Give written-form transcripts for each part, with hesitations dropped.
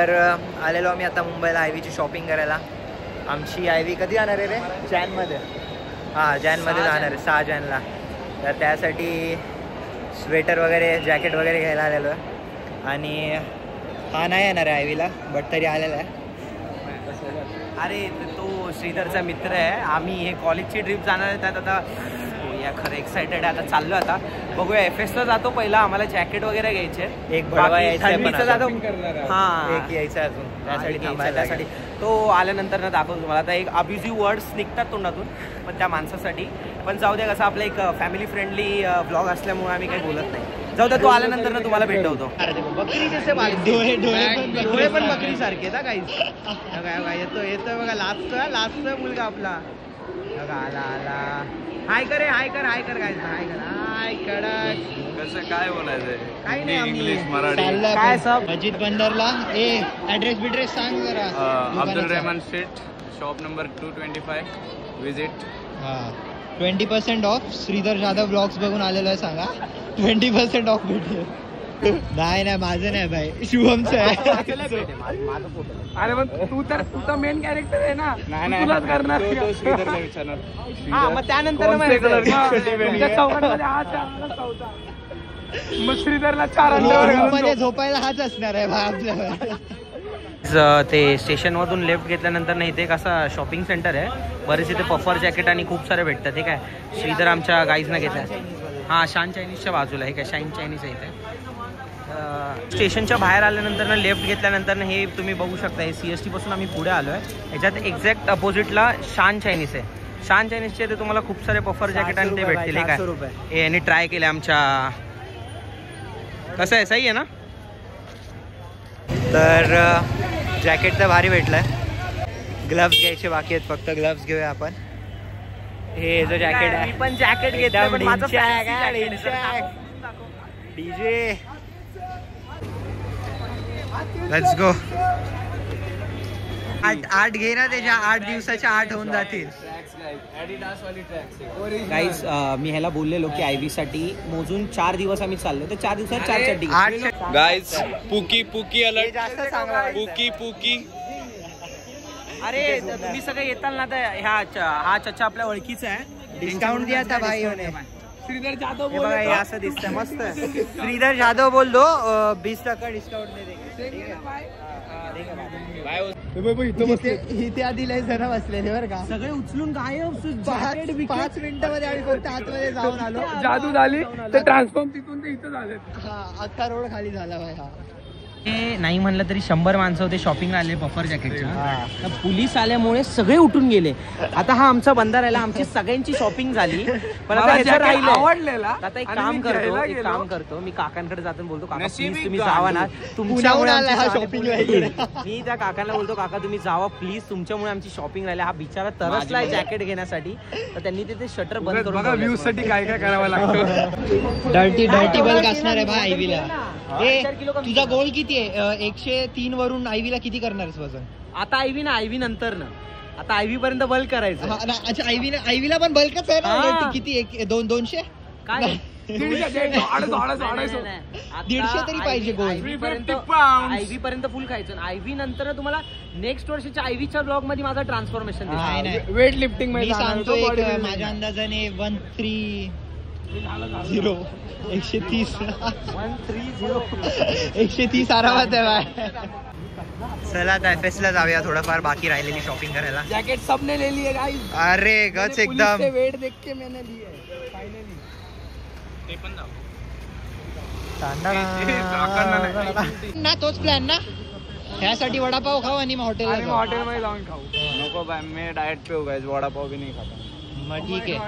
तर आलेलो आम्ही आता मुंबईला आयवीची शॉपिंग करायला. आमची आयवी कधी जाणार आहे रे? जॅनमध्ये. हां जॅनमध्ये जाणार आहे 6 जॅनला. तर त्यासाठी स्वेटर वगैरे जॅकेट वगैरे घ्यायला आलेलो आहे. आणि हा नाही येणार आहे आयवीला बट तरी आलेला आहे. अरे तो श्रीधरचा मित्र आहे. आम्ही हे कॉलेजची ट्रिप जाणार आहे त्यात आता खरं एक्साइटेड आहे. आता चाललो आता बघूया. FSला जातो पहिला. आम्हाला जॅकेट वगैरे घ्यायचे. एक भडवा यायचा जातो. हां एक यायचा अजून त्यासाठी तो आल्यानंतर ना दाखवतो तुम्हाला. आता एक अब्युझिव्ह वर्ड्स निघतात तोंडातून पण त्या माणसासाठी. पण जाऊ द्या कसं आपलं एक फॅमिली फ्रेंडली ब्लॉग असल्यामुळे आम्ही काही बोलत नाही. जाऊ द्या तो आल्यानंतर ना तुम्हाला भेटवतो. बकरी जसे डोळे पण बकरी सारखे ना काहीच. येतो बघा लास्ट मुलगा आपला बघा आला. हाय कर काय हाय कर कसं काय बोलायचंय? काही नाही इंग्लिश मराठी काय सब मस्जिद बंदरला. ऍड्रेस सांग जरा. Abdul Rahman street shop number 225 visit. 20% off. Shridhar Jadhav blogs बघून आलेलो आहे सांगा. 20% ऑफ भेटेल. नाही माझं नाही भाई शुभमचं आहे. अरे पण तू तर मेन कॅरेक्टर आहे ना. नाही करणार श्रीधरला विचारणार. हा मग त्यानंतर मग श्रीधरला 4 मध्ये झोपायला हाच असणार आहे भाई आपल्याला. ते स्टेशनमधून लेफ्ट घेतल्यानंतर ना इथे एक असा शॉपिंग सेंटर आहे. बरेच इथे पफर जॅकेट आणि खूप सारे भेटतात. ठीक आहे. श्रीधर आमच्या गाईजनं घेतला. हा शान चायनीजच्या बाजूला आहे. काय शाईन चायनीज आहे इथे. स्टेशनच्या बाहेर आल्यानंतर ना लेफ्ट घेतल्यानंतर हे तुम्ही बघू शकता. हे CST पासून आम्ही पुढे आलो आहे. ह्याच्यात एक्झॅक्ट अपोजिटला शान चायनीज आहे. शान चायनीजचे ते तुम्हाला खूप सारे पफर जॅकेट आणि ते भेटतील. काय यांनी ट्राय केले आमच्या. कसं आहे सही आहे ना. तर जॅकेट तर भारी भेटलंय. ग्लव्स घ्यायचे बाकी आहेत फक्त. ग्लव्स घेऊया आपण. हे जो जॅकेट आहे पण जॅकेट घेतलं पण माझं डीजे. Let's go. 8 घे ना. त्याच्या 8 दिवसाच्या 8 होऊन जातील. गाईज मी ह्याला बोललेलो की आयव्ही साठी मोजून 4 दिवस आम्ही चाललो. तर 4 दिवसात 4 चड्डी. Guys पुकी alert. पुकी अरे तुम्ही सगळे येताल ना तर हा चचा आपल्या ओळखीचा आहे. डिस्काउंट दिया था भाई होने. श्रीधर जाधव हे बघा हे असं दिसतं मस्त. श्रीधर जाधव बोल दो 20% डिस्काउंट दे देंगे. इथे आधी लय जण बसलेले बरं का. सगळे उचलून गायब. 5 मिनिटांमध्ये आम्ही फक्त आतमध्ये जाऊन आलो. जादू झाली तर ट्रान्सफॉर्म तिथून ते इथं झाले. हा अख्खा रोड खाली झाला भाई. हा नाही म्हणलं तरी 100 माणसं होते शॉपिंगला आले बफर जॅकेटच्या. पोलीस आल्यामुळे सगळे उठून गेले. आता हा आमचा बंदा राहिला. आमची सगळ्यांची शॉपिंग झाली पण आता राहिलेला. आता एक काम करतो मी काकांकडे जातो बोलतो काका प्लीज तुम्ही जावा ना. तुमच्यामुळे मी त्या काकांना बोलतो काका तुम्ही जावा प्लीज तुमच्यामुळे आमची शॉपिंग राहिली. हा बिचारा तरसलाय जॅकेट घेण्यासाठी. तर त्यांनी तिथे शटर बंद करून व्ह्यूज साठी काय करावं लागतं. डर्टी बल्क असणार आहे भाई आयवीला. तुझा गोल किती आहे? 103 वरून आयवीला किती करणार वजन? आता आयवी नंतर ना. आता आयवी पर्यंत बल्क करायचं. अच्छा आयवीला पण बल्कच आहे ना. किती 200 काय 150 तरी पाहिजे गोल. आयव्ही पर्यंत फुल खायचं. आयव्ही नंतर तुम्हाला नेक्स्ट वर्षाच्या आयव्हीच्या ब्लॉग मध्ये माझा ट्रान्सफॉर्मेशन दिसणार. वेट लिफ्टिंग मी सांगतो माझ्या अंदाजाने 130 130 130 आरामात आहे बाय. चला आता FSला जाऊया. थोडंफार बाकी राहिलेली शॉपिंग करायला. जॅकेट सबने ले लिए गाइस. अरे गच एकदम वेट देख के मैंने ली है फाइनली. ते पण जाऊ ना. तोच प्लॅन ना. ह्यासाठी वडापाव खाऊ आणि हॉटेलमध्ये जाऊन खाऊ. नको बाय मी डाएट पे हो गाइस. वडापाव भी नहीं खाता. मग ठीक आहे.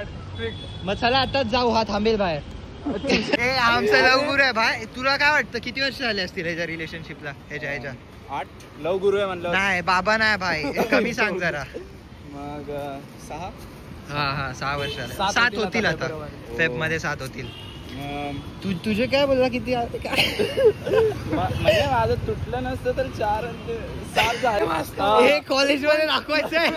मग चला आताच जाऊ. हा थांबेल बाहेर. आमचा लवगुरू आहे भाई. तुला काय वाटतं किती वर्ष झाले असतील ह्याच्या रिलेशनशिपला? ह्याच्या 8 लव गुरु आहे म्हणलं. नाही बाबा नाही भाई. कमी सांग जरा. मग 6. हा 6 वर्ष झाले. 7 होतील आता. फेब मध्ये 7 होतील. तुझे काय बोलला किती? म्हणजे माझं तुटलं नसतं तर 4 आणि 7 झाले. हे कॉलेज मध्ये दाखवायचंय.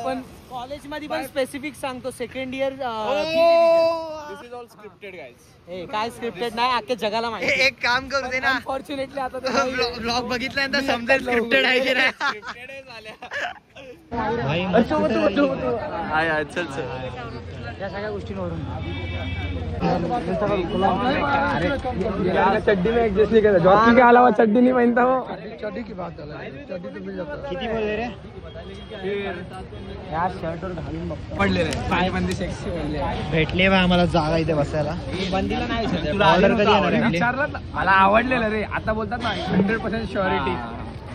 पण कॉलेज मध्ये पण स्पेसिफिक सांगतो second year this is all scripted guys. काय स्क्रिप्टेड नाही अख्ख्या जगाला माहिती. एक काम करू दे ना, अनफॉर्च्युनेटली आता ब्लॉग बघितल्यानंतर समजेल स्क्रिप्टेड आहे की नाही. चल चल. या सगळ्या गोष्टींवरून चड्डी में एडजस्ट नहीं करता. जॉकी के अलावा चड्डी नहीं पहनता वो. किती बोलले रे यार शर्ट वर घालून बघ. पडले रे पाय बंदी सेक्सी पडले. भेटले बा आम्हाला जागा इथे बसायला. बंदीला नाही ऑर्डर कधी येणार आहे आपली? विचारलं ना, मला आवडलेलं रे. आता बोलतात ना 100% श्युरिटी.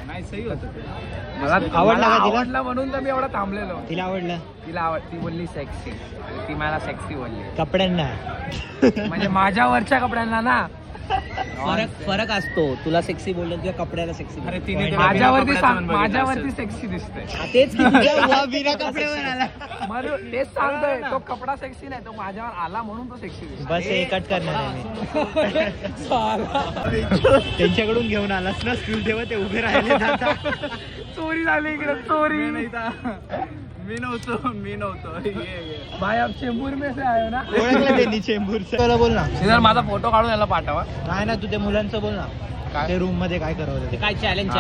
नाही सही होतं ते. मला आवडला म्हणून तर मी एवढा थांबलेलो. तिला आवडलं? ती बोलली सेक्सी. ती मला सेक्सी बोलली. कपड्यांना म्हणजे माझ्यावरच्या कपड्यांना ना फरक असतो. तुला सेक्सी बोललं तुझ्या कपड्याला सेक्सी. अरे तिने माझ्यावरती सेक्सी दिसतंय. तेच बिना कपड्यावर आला. म्हणून तेच सांगतोय, तो कपडा सेक्सी नाही, तो माझ्यावर आला म्हणून तो सेक्सी दिसतो. बस हे कट करणार आहे मी. त्यांच्याकडून घेऊन आलास ना स्कूल तेव्हा ते उभे राहिले. चोरी झाली इकडे, चोरी. मी नव्हतो भाई. अब चेंबूर में से आयो ना. ओळखलं त्यांनी चेंबूरचं. बोल ना श्रीधर, माझा फोटो काढून याला पाठवा. नाही ना, तू ते मुलांचं बोल ना. काय रूम मध्ये काय करावं ते काय चॅलेंज.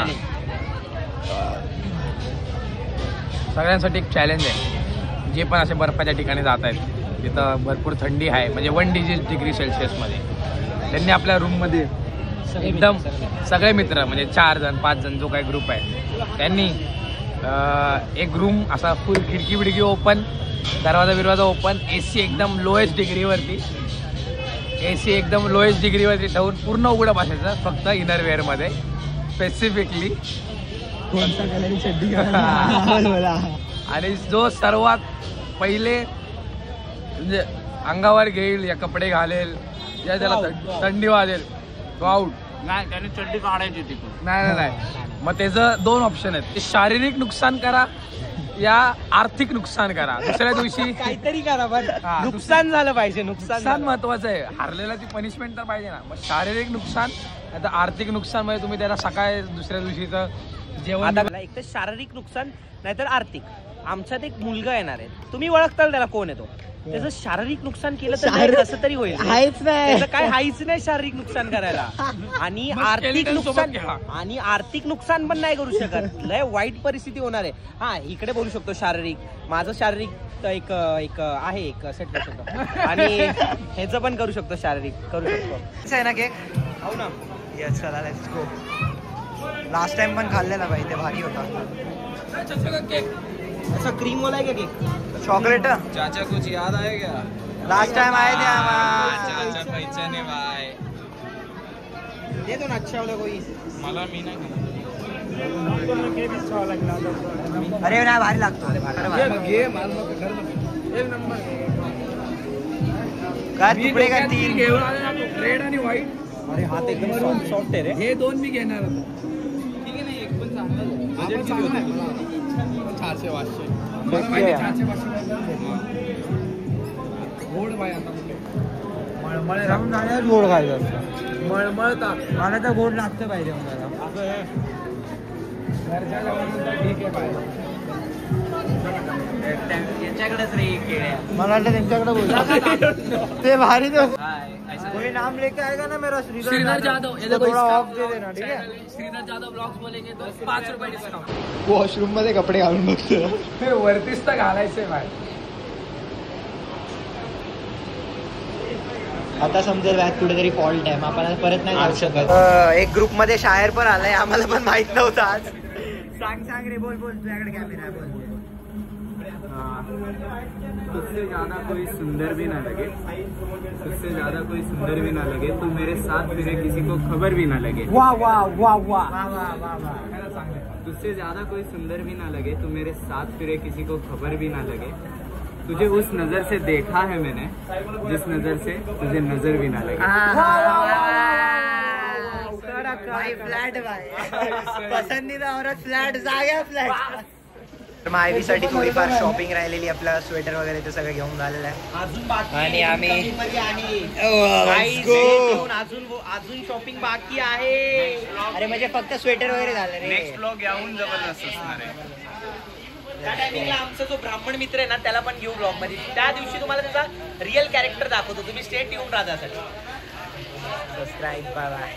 सगळ्यांसाठी एक चॅलेंज आहे. जे पण असे बर्फाच्या ठिकाणी जात आहेत, तिथं भरपूर थंडी आहे, म्हणजे 1 डिग्री सेल्सिअसमध्ये, त्यांनी आपल्या रूममध्ये एकदम सगळे मित्र म्हणजे 4 जण 5 जण जो काही ग्रुप आहे, त्यांनी एक रूम असा फुल खिडकी बिडकी ओपन, दरवाजा ओपन, AC एकदम लोएस्ट डिग्रीवरती, ठेवून पूर्ण उघडं बसायचं, फक्त इनरवेअरमध्ये स्पेसिफिकली. आणि जो सर्वात पहिले म्हणजे अंगावर घेईल या कपडे घालेल या त्याला थंडी वाजेल तो आउट. नाही, त्याने चड्डी काढायची तिकडून. नाही. मग त्याचं 2 ऑप्शन आहेत. शारीरिक नुकसान करा या आर्थिक नुकसान करा. दुसऱ्या दिवशी काहीतरी करा, पण नुकसान झालं पाहिजे. नुकसान महत्वाचं आहे. हारलेला ती पनिशमेंट तर पाहिजे ना. मग शारीरिक नुकसान आता आर्थिक नुकसान म्हणजे तुम्ही त्याला सकाळी दुसऱ्या दिवशीचं जेवण. आता एक तर शारीरिक नुकसान नाहीतर आर्थिक. आमच्यात एक मुलगा येणार आहे, तुम्ही ओळखताल त्याला, कोण आहे तो. त्याचं शारीरिक नुकसान केलं तर कसं तरी होईल. हायच नाही, काय हायच नाही शारीरिक नुकसान करायला. आणि आर्थिक नुकसान पण नाही करू शकत. लय वाईट परिस्थिती होणार आहे. हा, इकडे बोलू शकतो शारीरिक. माझं शारीरिक एक आहे, एक सेट करू शकतो. आणि ह्याचं पण करू शकतो, शारीरिक करू शकतो. आहे ना केक? हो ना. यस, चला लेट्स गो. लास्ट टाइम पण खाल्लेला भाई, ते भारी होता. ऐसा क्रीम वाला है क्या केक? चॉकलेट. चाचा कुछ याद आया क्या? लास्ट टाइम आए थे हम. चाचा पहचाने भाई. दे दो ना अच्छा वाला कोई. मला मी नाही. अरे नाही, भारी लागतो. एक नंबर. काय तुकडे का 3 घेऊन आले ना, रेड आणि व्हाईट. अरे हात एकदम सॉफ्ट आहे रे. हे 2 मी घेणार होतो. ठीक आहे ना, एक पण चांगला. बजेट किती होतं? 400-500. मला माहिती 400-500 गोड बाय. आता गोड खायचं असतं. मळमळतात. मला तर गोड लागतं पाहिजे मला. घरच्या जेवणाचं ठीक आहे बाय. यांच्याकडेच रे केळ्या. मला वाटतं त्यांच्याकडे बोल. ते भारी. तो कोई नाम लेके आएगा ना मेरा, श्रीधर जाधव. थोड़ा ऑफ दे देना, ठीक है? श्रीधर जाधव ब्लॉग्स बोलेंगे तो 5 रुपये डिस्काउंट. वॉशरूम मध्ये कपडे घालून बघतो. हे वरतीच तर घालायचंय बाय. आता समजेल व्याज कुठेतरी फॉल्ट आहे, आपण परत नाही जाऊ शकत. एक ग्रुप मध्ये शायर पण आलाय, आम्हाला पण माहित नव्हतं आज. सांग रे, बोल तुझ्याकडे कॅमेरा आहे, बोल. तुझसे ज्यादा कोई सुंदर भी ना लगे, तुझसे ज्यादा कोई सुंदर भी ना लगे, तू मेरे साथ फिरे किसी को खबर भी ना लगे. वाह वाह वाह वाह. तुझसे ज्यादा कोई सुंदर भी ना लगे, तू मेरे साथ फिरे किसी को खबर भी ना लगे, तुझे उस नजर से देखा है मैंने जिस नजर से तुझे नजर भी ना लगे. फ्लॅट भाई. पसंदीदा औरत फ्लॅट, जाग्या फ्लॅट. मायवी साठी थोडीफार शॉपिंग राहिलेली, आपला स्वेटर वगैरे ते सगळं घेऊन झालेलं आहे. आणि आम्ही अजून शॉपिंग बाकी आहे. अरे म्हणजे फक्त स्वेटर वगैरे झालं रे. नेक्स्ट ब्लॉग याहून जबरदस्त असणार आहे. त्या टायमिंगला आमचा जो ब्राह्मण मित्र आहे ना त्याला पण घेऊ ब्लॉग मध्ये. त्या दिवशी तुम्हाला त्याचा रिअल कॅरेक्टर दाखवतो. तुम्ही स्टे ट्यून राहा त्यासाठी. Subscribe bye.